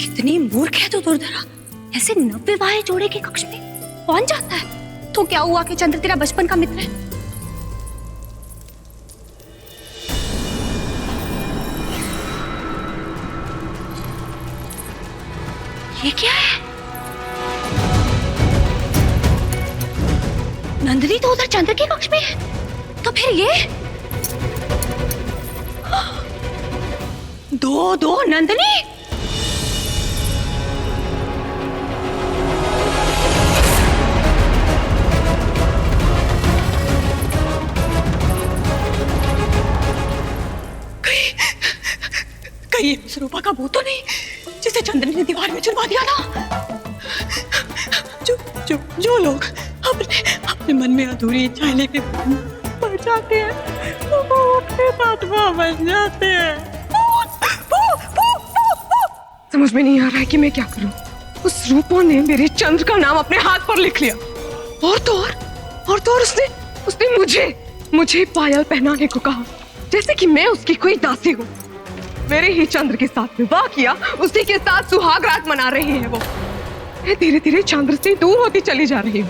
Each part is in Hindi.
कितनी मूर्ख है तू दुर्धरा। ऐसे नवविवाहित जोड़े के कक्ष में कौन जाता है? तो क्या हुआ कि चंद्र तेरा बचपन का मित्र है? ये क्या है? नंदिनी तो उधर चंद्र के कक्ष में है, तो फिर ये दो नंदिनी। कहीं उस रूपा का भूत तो नहीं जिसे चंद्र ने दीवार में चुनवा दिया था? जो लोग अपने मन में अधूरी इच्छाएं लेके बढ़ जाते हैं वो अपने आत्मा बन जाते हैं। समझ में नहीं आ रहा है कि मैं क्या करूं। उस रूपा ने मेरे चंद्र का नाम अपने हाथ पर लिख लिया और तो और उसने मुझे पायल पहनाने को कहा, जैसे कि मैं उसकी कोई दासी हूँ। मेरे ही चंद्र के साथ विवाह किया, उसी के साथ सुहाग रात मना रही है वो। मैं धीरे धीरे चंद्र से दूर होती चली जा रही हूँ।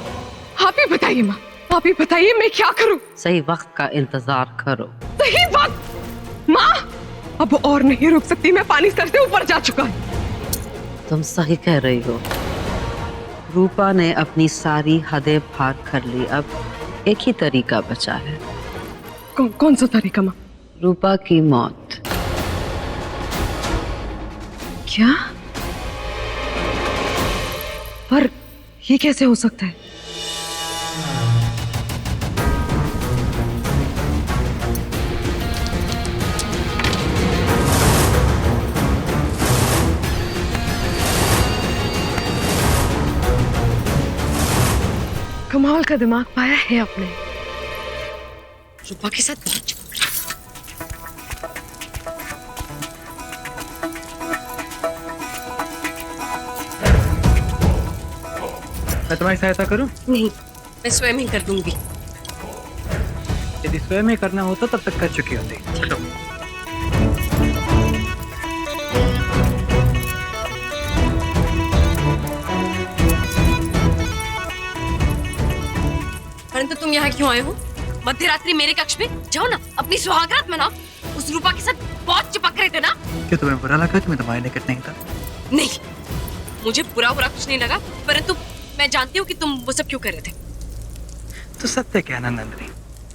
आप ही बताइए माँ, आप ही बताइए मैं क्या करूँ? सही वक्त का इंतजार करो। सही वक्त? माँ अब और नहीं रुक सकती, मैं पानी सर से ऊपर जा चुका है। तुम सही कह रही हो। रूपा ने अपनी सारी हदें पार कर ली, अब एक ही तरीका बचा है। कौन सा तरीका माँ? रूपा की मौत। क्या? पर ये कैसे हो सकता है? कमाल का दिमाग पाया है आपने। रूपा के साथ बहुत चिपक रहा है। मैं तुम्हारी सहायता करूं? नहीं, मैं स्वयं ही कर दूंगी। यदि स्वयं ही करना होता तब तक कर चुकी होती। चलो। परंतु तुम यहाँ क्यों आए हो? मध्य रात्रि मेरे कक्ष में? जाओ ना, अपनी सुहागरात मनाओ। उस रूपा के साथ बहुत चिपक रहे थे ना? क्यों तुम्हें बुरा लगा कि मैं तुम्हारे निकट नहीं था? नहीं, मुझे बुरा कुछ नहीं लगा, परंतु मैं जानती हूँ कि तुम वो सब क्यों कर रहे थे। तो सत्य कहना नंदिनी,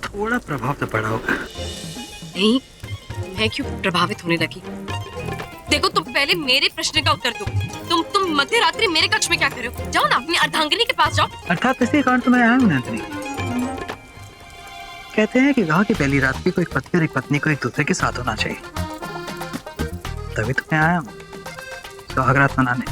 थोड़ा प्रभाव तो पड़ा होगा। नहीं, मैं क्यों प्रभावित होने लगी? देखो, तुम पहले मेरे प्रश्न का उत्तर दो। तुम मध्य रात्रि मेरे कक्ष में क्या कर रहे हो? जाओ ना, अपनी अर्धांगिनी के पास जाओ। अर्थात इसी कारण तो मैं आया हूँ नंदिनी। कहते हैं कि विवाह की पहली रात भी कोई पति और एक पत्नी को एक दूसरे के साथ होना चाहिए, तभी तो मैं आया हूँ सुहागरात मनाने।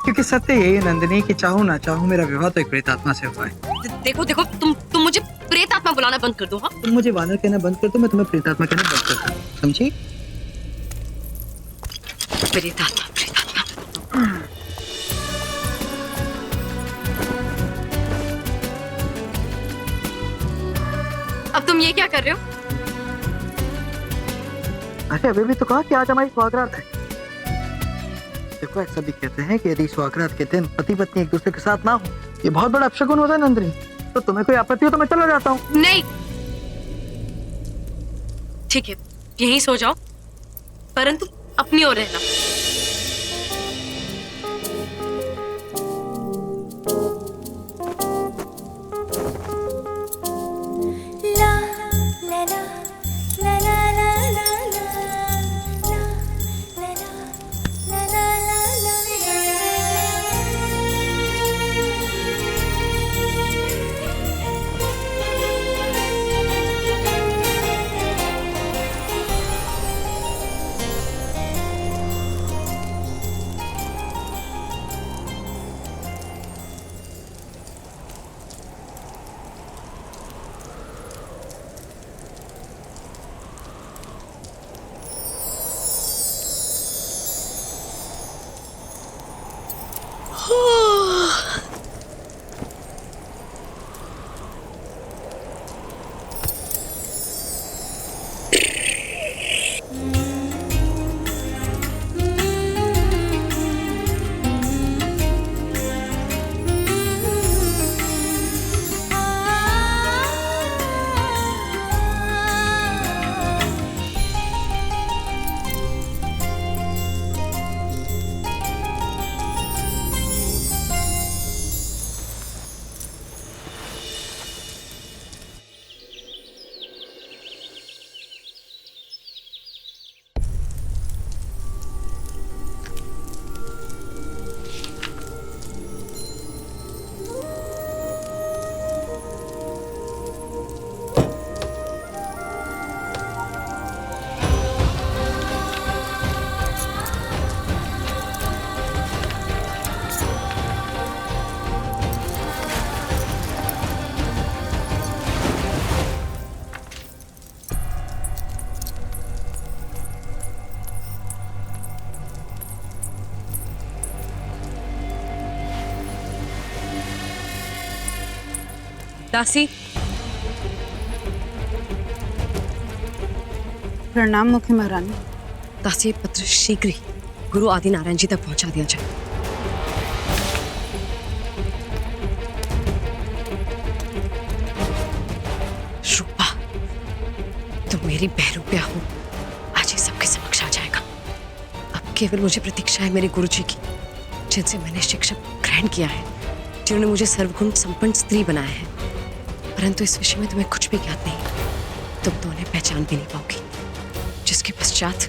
क्योंकि सत्य यही है नंदिनी कि चाहूं ना चाहूं मेरा विवाह तो एक प्रेतात्मा से हुआ है। देखो, तुम मुझे प्रेतात्मा बुलाना बंद कर दो। हाँ, तुम मुझे वानर कहना बंद कर दो, मैं तुम्हें प्रेतात्मा कहना बंद कर दूं, समझी? प्रेतात्मा। अब तुम ये क्या कर रहे हो? अरे अभी भी तो कहा कि आज हमारी सुहागरात है। देखो, ऐसा भी कहते हैं कि यदि सुहागरात के दिन पति पत्नी एक दूसरे के साथ ना हो, ये बहुत बड़ा अपशगुन होता है नंदिनी। तो तुम्हें कोई आपत्ति हो तो मैं चला जाता हूँ। नहीं, ठीक है, यहीं सो जाओ, परंतु अपनी ओर रहना। दासी, प्रणाम मुख्य महारानी। दासी, पत्र शीघ्र ही गुरु आदि नारायण जी तक पहुंचा दिया जाए। रूपा, तुम मेरी बहरूपिया हो, आज ये सबके समक्ष आ जाएगा। अब केवल मुझे प्रतीक्षा है मेरे गुरुजी की, जिनसे मैंने शिक्षा ग्रहण किया है, जिन्होंने मुझे सर्वगुण संपन्न स्त्री बनाया है। परंतु इस विषय में तुम्हें कुछ भी ज्ञात नहीं। तुम तो उन्हें पहचान भी नहीं पाओगी, जिसके पश्चात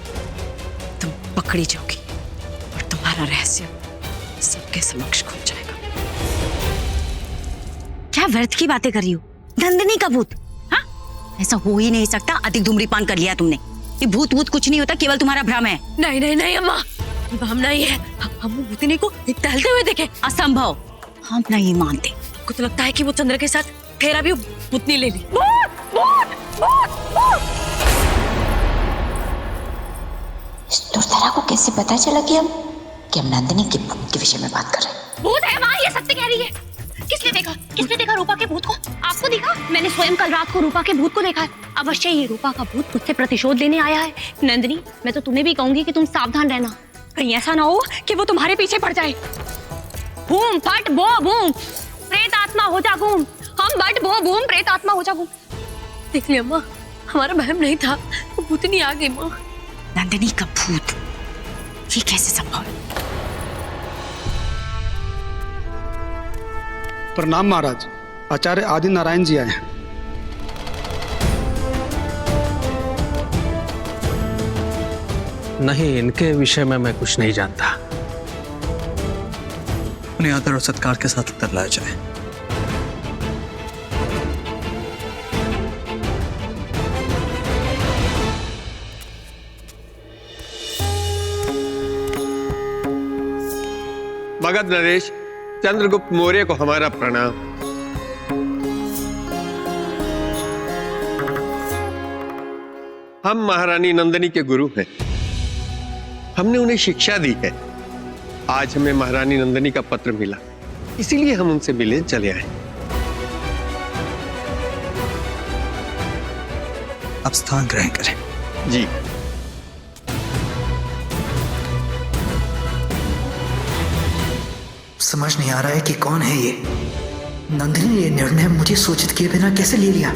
तुम पकड़ी जाओगी और तुम्हारा रहस्य सबके समक्ष खुल जाएगा। क्या व्यर्थ की बातें कर रही हो? नंदिनी का भूत? हाँ, ऐसा हो ही नहीं सकता। अधिक धूम्रपान कर लिया तुमने। ये भूत भूत कुछ नहीं होता, केवल तुम्हारा भ्रम है। नहीं नहीं नहीं अम्मा, ये भावना ही है। हम भूतनी को टहलते हुए देखे। असंभव, हम नहीं मानते। आपको तो लगता है कि वो चंद्र के साथ फेरा भी भूतनी ले ली। इस दुर्धरा को कैसे पता चला कि हम नंदिनी के भूत के विषय में बात कर रहे हैं? भूत है माँ, ये सत्य कह रही है। किसने देखा? किसने देखा रूपा के भूत को? आपको देखा? मैंने स्वयं कल रात को रूपा के भूत को देखा है। अवश्य ये रूपा का भूत मुझसे प्रतिशोध लेने आया है। नंदिनी, मैं तो तुम्हें भी कहूंगी कि तुम सावधान रहना, कहीं ऐसा ना हो कि वो तुम्हारे पीछे पड़ जाए। बूम फट बो बूम, प्रेत आत्मा हो जा गुम। हम बट बो बूम, प्रेत आत्मा हो जा गुम। देख लिया अम्मा, हमारा वहम नहीं था, वो भूतनी आ गई। माँ, नंदिनी का भूत, ये कैसे संभव है? प्रणाम महाराज, आचार्य आदि नारायण जी आए हैं। नहीं, इनके विषय में मैं कुछ नहीं जानता। उन्हें आदर और सत्कार के साथ उत्तर लाया जाए। भगत नरेश, चंद्रगुप्त मौर्य को हमारा प्रणाम। हम महारानी नंदिनी के गुरु हैं। हमने उन्हें शिक्षा दी है। आज हमें महारानी नंदिनी का पत्र मिला, इसीलिए हम उनसे मिलने चले आए। आप स्थान ग्रहण करें। जी। समझ नहीं आ रहा है कि कौन है ये। नंदिनी ने ये निर्णय मुझे सूचित किए बिना कैसे ले लिया?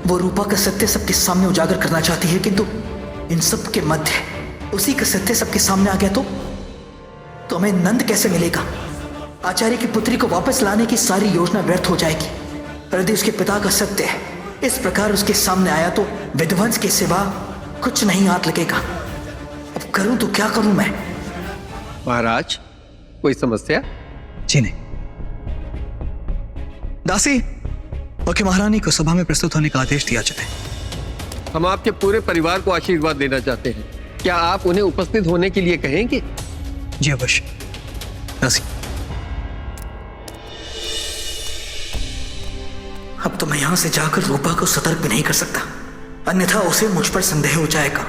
वो रूपा का सत्य सबके सामने उजागर करना चाहती है, किंतु इन सब के मध्य उसी का सत्य सबके सामने आ गया तो हमें नंद कैसे मिलेगा? आचार्य की पुत्री को वापस लाने की सारी योजना व्यर्थ हो जाएगी। यदि उसके पिता का सत्य इस प्रकार उसके सामने आया तो विध्वंस के सिवा कुछ नहीं हाथ लगेगा। अब करूं तो क्या करूं मैं? महाराज, कोई समस्या? जी नहीं। दासी, मुख्य महारानी को सभा में प्रस्तुत होने का आदेश दिया जाए। हम आपके पूरे परिवार को आशीर्वाद देना चाहते हैं। क्या आप उन्हें उपस्थित होने के लिए कहेंगे? जी अवश्य। दासी, अब तो मैं यहां से जाकर रूपा को सतर्क भी नहीं कर सकता, अन्यथा उसे मुझ पर संदेह हो जाएगा।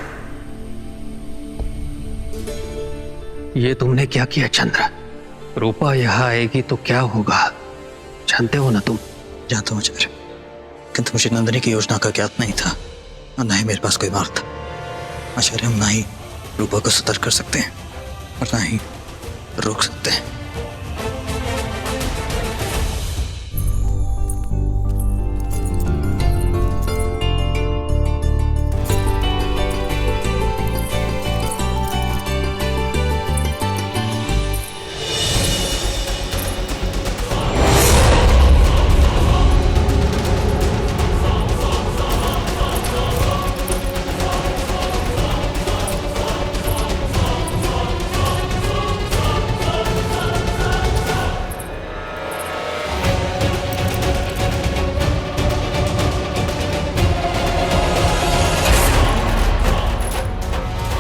ये तुमने क्या किया चंद्र? रूपा यहाँ आएगी तो क्या होगा, जानते हो ना तुम? जानता हूं आचार्य, किंतु मुझे नंदिनी की योजना का ज्ञात नहीं था और न ही मेरे पास कोई मार्ग था। आचार्य, हम ना ही रूपा को सतर्क कर सकते हैं और ना ही रोक सकते हैं।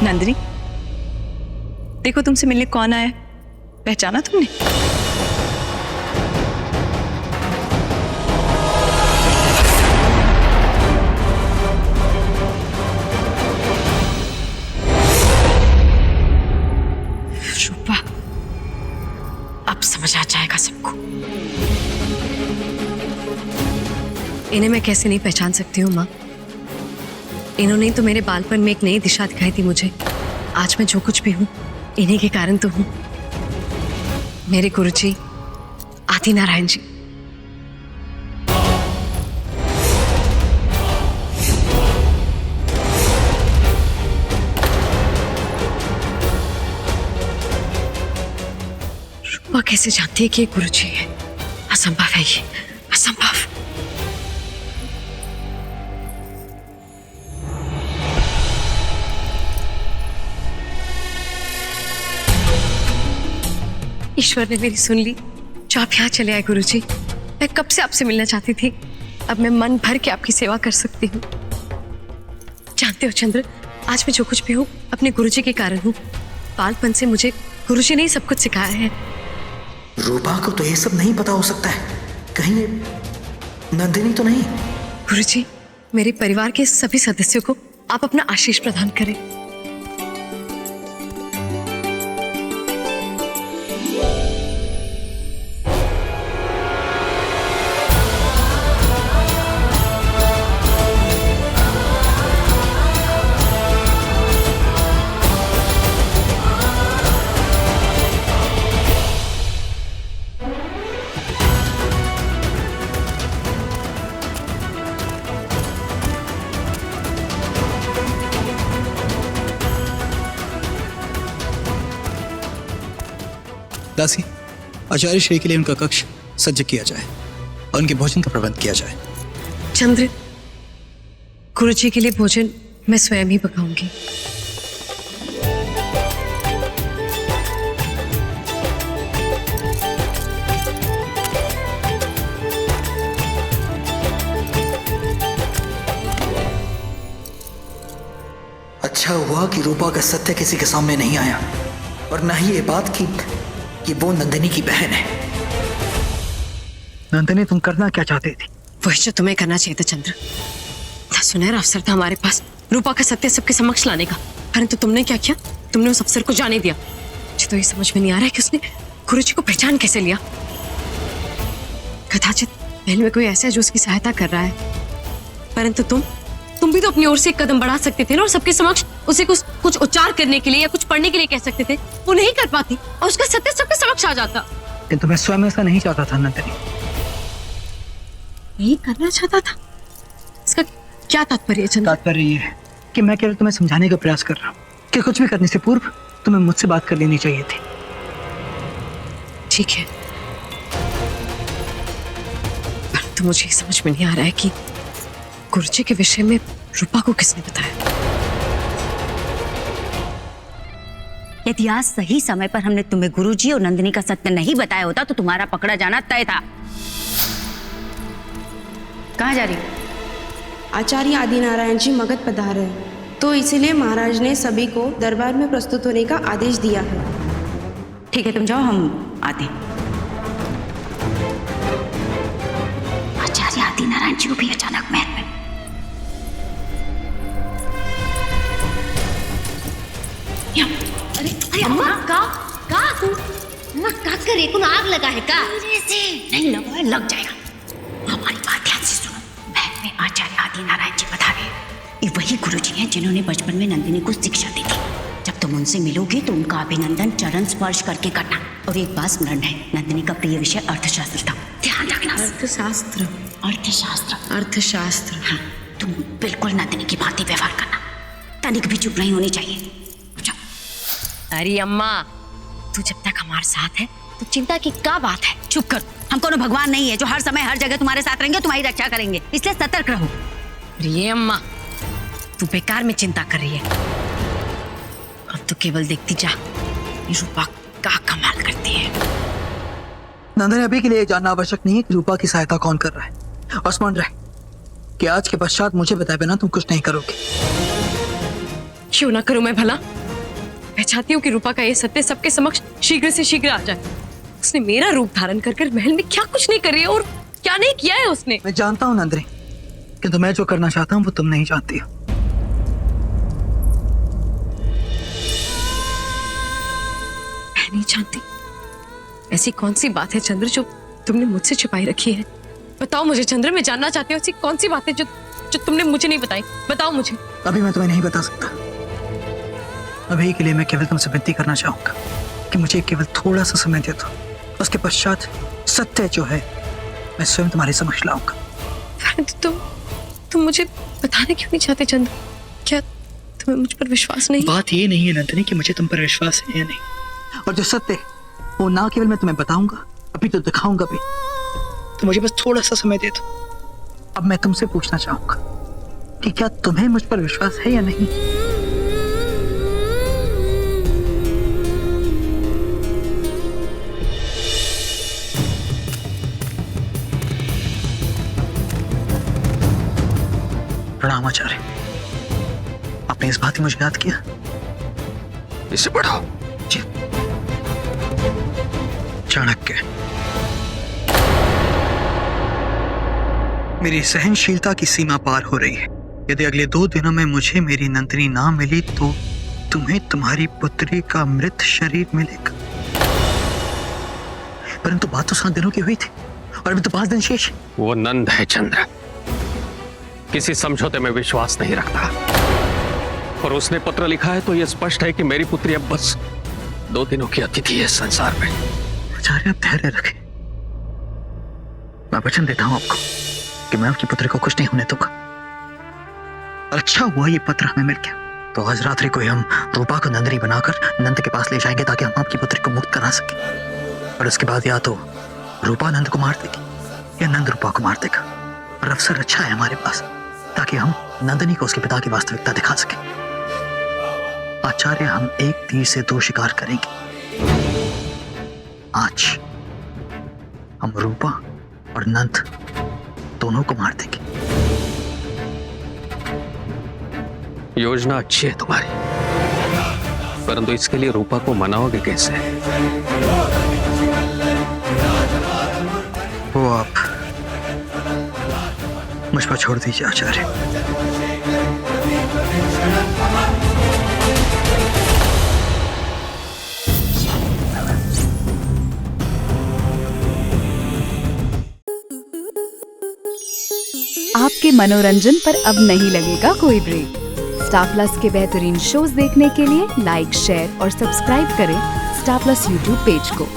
नंदिनी, देखो तुमसे मिलने कौन आया है, पहचाना तुमने? रूपा, अब समझ आ जाएगा सबको। इन्हें मैं कैसे नहीं पहचान सकती हूँ माँ। इन्होंने ही तो मेरे बालपन में एक नई दिशा दिखाई थी मुझे। आज मैं जो कुछ भी हूँ इन्हीं के कारण तो हूँ। मेरे गुरुजी आदि नारायण जी। रूपा कैसे जानती है कि ये गुरुजी है? असंभव है ये, असंभव। ईश्वर ने मेरी सुन ली जो आप यहाँ चले आए गुरुजी। मैं कब से आपसे मिलना चाहती थी। अब मैं मन भर के आपकी सेवा कर सकती हूँ। जानते हो चंद्र, आज मैं जो कुछ भी हूँ अपने गुरुजी के कारण हूँ। बालपन से मुझे गुरुजी ने ही सब कुछ सिखाया है। रूपा को तो ये सब नहीं पता हो सकता है। कहीं ये नंदिनी तो नहीं? गुरुजी, मेरे परिवार के सभी सदस्यों को आप अपना आशीष प्रदान करें। दासी, आचार्य श्री के लिए उनका कक्ष सज्ज किया जाए और उनके भोजन का प्रबंध किया जाए। चंद्र, गुरुजी के लिए भोजन मैं स्वयं ही पकाऊंगी। अच्छा हुआ कि रूपा का सत्य किसी के सामने नहीं आया, और न ही ये बात कि वो नंदिनी की बहन है। नंदिनी, तुम करना क्या चाहती थी? वही जो तुम्हें करना चाहिए था चंद्र। सुनहरा अवसर था हमारे पास रूपा का सत्य सबके समक्ष लाने का, परंतु तुमने क्या किया? तुमने उस अवसर को जाने दिया। मुझे तो ये समझ में नहीं आ रहा है कि उसने गुरुजी को पहचान कैसे लिया। कदाचित महल में कोई ऐसा है जो उसकी सहायता कर रहा है, परंतु तुम भी तो अपनी ओर से एक कदम बढ़ा सकते थे ना, और सबके समक्ष उसे कुछ उच्चार करने के लिए या कुछ पढ़ने के लिए कह सकते थे। वो नहीं कर पाती और उसका सत्य सबके समक्ष आ जाता। किंतु मैं स्वयं ऐसा नहीं चाहता था नंदिनी। नहीं करना चाहता था? इसका क्या तात्पर्य है चंद्र? तात्पर्य ये है कि मैं केवल तुम्हें समझाने का प्रयास कर रहा हूँ कि कुछ भी करने से पूर्व तुम्हें मुझसे बात कर लेनी चाहिए थी। ठीक है, परंतु मुझे ये समझ में नहीं आ रहा है कि गुरुजी के विषय में रूपा को किसने बताया। यदि आज सही समय पर हमने तुम्हें गुरुजी और नंदिनी का सत्य नहीं बताया होता तो तुम्हारा पकड़ा जाना तय था। कहाँ जा रही हो? आचार्य आदि नारायण जी मगध पधारे हैं, तो इसीलिए महाराज ने सभी को दरबार में प्रस्तुत होने का आदेश दिया है। ठीक है, तुम जाओ, हम आते हैं। आचार्य आदि नारायण जी को भी अचानक महल में। अरे अम्मा, का तू ना का करे को आग लगा है का? नहीं लगा है, लग जाएगा। हमारी बात ध्यान से सुनो। महल में आचार्य आदि नारायण जी पधारे। ये वही गुरुजी हैं जिन्होंने बचपन में नंदिनी को शिक्षा दी थी। जब तुम उनसे मिलोगे तो उनका अभिनंदन चरण स्पर्श करके करना। और एक बात स्मरण है, नंदिनी का प्रिय विषय अर्थशास्त्र था, ध्यान रखना। अर्थशास्त्र? अर्थशास्त्र? अर्थशास्त्र। हाँ, तुम बिल्कुल नंदिनी की भांति व्यवहार करना, तनिक भी चुप नहीं होनी चाहिए। अरे अम्मा, तू जब तक हमारे साथ है तो चिंता की क्या बात है? चुप कर, हम कोनो भगवान नहीं है जो हर समय हर जगह तुम्हारे साथ रहेंगे, तुम्हारी रक्षा करेंगे, इसलिए सतर्क रहो। ये अम्मा, तू बेकार में चिंता कर रही है। अब तो केवल देखती जा रूपा क्या कमाल करती है। नंदिनी, अभी के लिए जानना आवश्यक नहीं है कि रूपा की सहायता कौन कर रहा है, और स्मरण रहे कि आज के पश्चात मुझे बताए बिना तुम कुछ नहीं करोगे। क्यों ना करूं मैं भला? मैं चाहती हूँ कि रूपा का ये सत्य सबके समक्ष शीघ्र से शीघ्र आ जाए। उसने मेरा रूप धारण कर महल में क्या कुछ नहीं कर रही है और क्या नहीं किया है उसने। मैं जानता हूँ नंदिनी, किंतु मैं जो करना चाहता हूँ वो तुम नहीं जानती हो। मैं नहीं जानती? ऐसी कौन सी बात है चंद्र जो तुमने मुझसे छिपाई रखी है? बताओ मुझे चंद्र, मैं जानना चाहती हूँ ऐसी कौन सी बातें जो जो तुमने मुझे नहीं बताई। बताओ मुझे। अभी मैं तुम्हें नहीं बता सकता। अभी के लिए मैं केवल तुमसे विनती करना चाहूंगा कि मुझे केवल थोड़ा सा समय दे दो। उसके पश्चात सत्य जो है मैं स्वयं तुम्हारे समक्ष लाऊंगा। परंतु तुम मुझे बताने क्यों नहीं चाहते चंद्र? क्या तुम्हें मुझ पर विश्वास नहीं? बात ये नहीं है नंदिनी कि मुझे तुम पर विश्वास है या नहीं, और जो सत्य है वो ना केवल मैं तुम्हें बताऊंगा, अभी तो दिखाऊंगा भी। तो मुझे बस थोड़ा सा समय दे दो। अब मैं तुमसे पूछना चाहूंगा कि क्या तुम्हें मुझ पर विश्वास है या नहीं? प्रणाम आचार्य, आपने इस बात की मुझे याद किया। इसे पढ़ो। जी। चाणक्य, मेरी सहनशीलता की सीमा पार हो रही है। यदि अगले 2 दिनों में मुझे मेरी नंदिनी ना मिली तो तुम्हें तुम्हारी पुत्री का मृत शरीर मिलेगा। परंतु बात तो 7 दिनों की हुई थी और अभी तो 5 दिन शेष। वो नंद है चंद्र, किसी समझौते में विश्वास नहीं रखता, और उसने पत्र लिखा है तो यह स्पष्ट है कि मेरी पुत्री अब बस 2 दिनों की अतिथि है संसार में। आचार्य, आप धैर्य रखें। मैं वचन देता हूं आपको कि मैं आपकी पुत्री को कुछ नहीं होने दूंगा। और अच्छा हुआ ये पत्र हमें मिल गया, तो आज रात्रि को ही हम रूपा को नंदिनी बनाकर नंद के पास ले जाएंगे ताकि हम आपकी पुत्री को मुक्त करा सकें। और उसके बाद या तो रूपा नंद को मार देगी या नंद रूपा को मार देगा। और अवसर अच्छा है हमारे पास ताकि हम नंदिनी को उसके पिता की वास्तविकता दिखा सकें। आचार्य, हम एक तीर से 2 शिकार करेंगे। आज हम रूपा और नंद दोनों को मार देंगे। योजना अच्छी है तुम्हारी, परंतु इसके लिए रूपा को मनाओगे कैसे? वो आप मुझ पर छोड़ दीजिए आचार्य। आपके मनोरंजन पर अब नहीं लगेगा कोई ब्रेक। स्टार प्लस के बेहतरीन शोज देखने के लिए लाइक, शेयर और सब्सक्राइब करें स्टार प्लस यूट्यूब पेज को।